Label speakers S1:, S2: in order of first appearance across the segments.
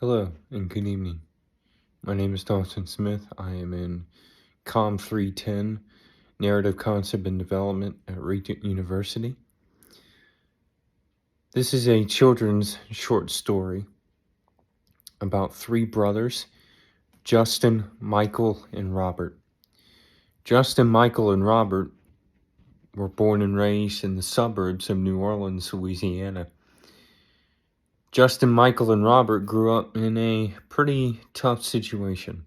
S1: Hello and good evening. My name is Dawson Smith. I am in COMM 310, Narrative Concept and Development at Regent University. This is a children's short story about three brothers, Justin, Michael, and Robert. Justin, Michael, and Robert were born and raised in the suburbs of New Orleans, Louisiana. Justin, Michael, and Robert grew up in a pretty tough situation.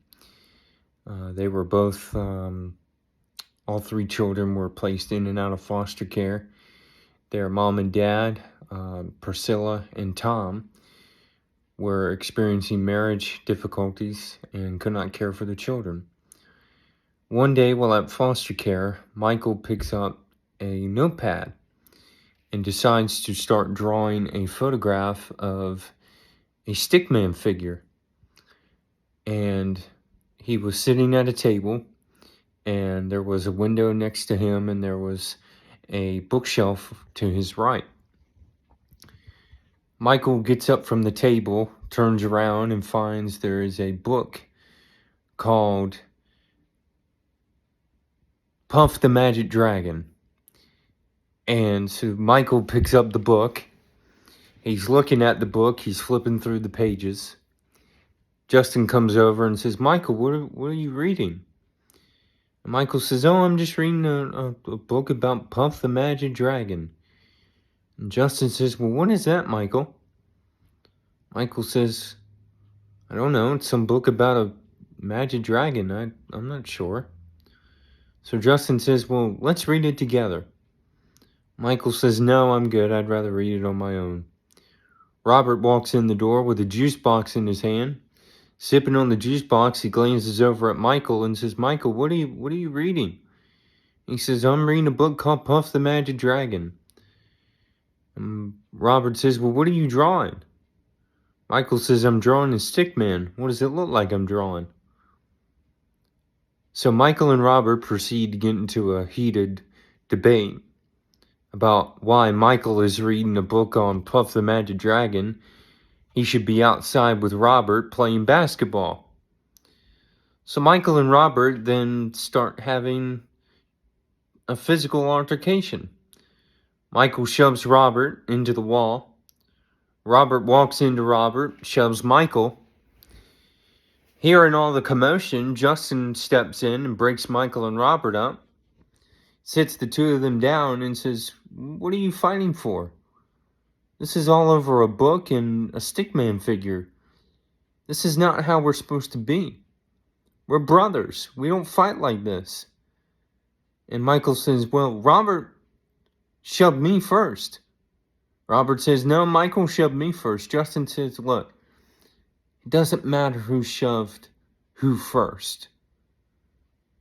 S1: They were both, all three children were placed in and out of foster care. Their mom and dad, Priscilla and Tom, were experiencing marriage difficulties and could not care for the children. One day while at foster care, Michael picks up a notepad and decides to start drawing a photograph of a stickman figure. And he was sitting at a table, and there was a window next to him, and there was a bookshelf to his right. Michael gets up from the table, turns around, and finds there is a book called Puff the Magic Dragon. And so Michael picks up the book. He's looking at the book. He's flipping through the pages. Justin comes over and says, "Michael, what are you reading?" And Michael says, "Oh, I'm just reading a book about Puff the Magic Dragon." And Justin says, "Well, what is that, Michael?" Michael says, "I don't know. It's some book about a magic dragon. I'm not sure." So Justin says, "Well, let's read it together." Michael says, "No, I'm good. I'd rather read it on my own." Robert walks in the door with a juice box in his hand. Sipping on the juice box, he glances over at Michael and says, "Michael, what are you reading?" He says, "I'm reading a book called Puff the Magic Dragon." And Robert says, "Well, what are you drawing?" Michael says, "I'm drawing a stick man. What does it look like I'm drawing?" So Michael and Robert proceed to get into a heated debate about why Michael is reading a book on Puff the Magic Dragon. He should be outside with Robert playing basketball. So Michael and Robert then start having a physical altercation. Michael shoves Robert into the wall. Robert walks into Robert, shoves Michael. Hearing all the commotion, Justin steps in and breaks Michael and Robert up, sits the two of them down and says, "What are you fighting for? This is all over a book and a stickman figure. This is not how we're supposed to be. We're brothers. We don't fight like this." And Michael says, "Well, Robert shoved me first." Robert says, "No, Michael shoved me first." Justin says, "Look, it doesn't matter who shoved who first.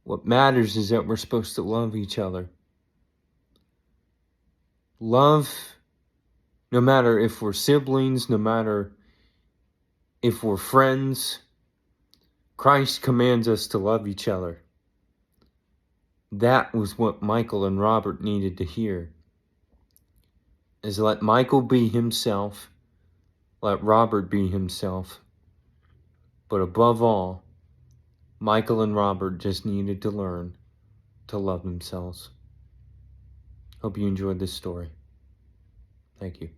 S1: What matters is that we're supposed to love each other. Love, no matter if we're siblings, no matter if we're friends. Christ commands us to love each other." That was what Michael and Robert needed to hear. Is let Michael be himself, let Robert be himself. But above all, Michael and Robert just needed to learn to love themselves. Hope you enjoyed this story. Thank you.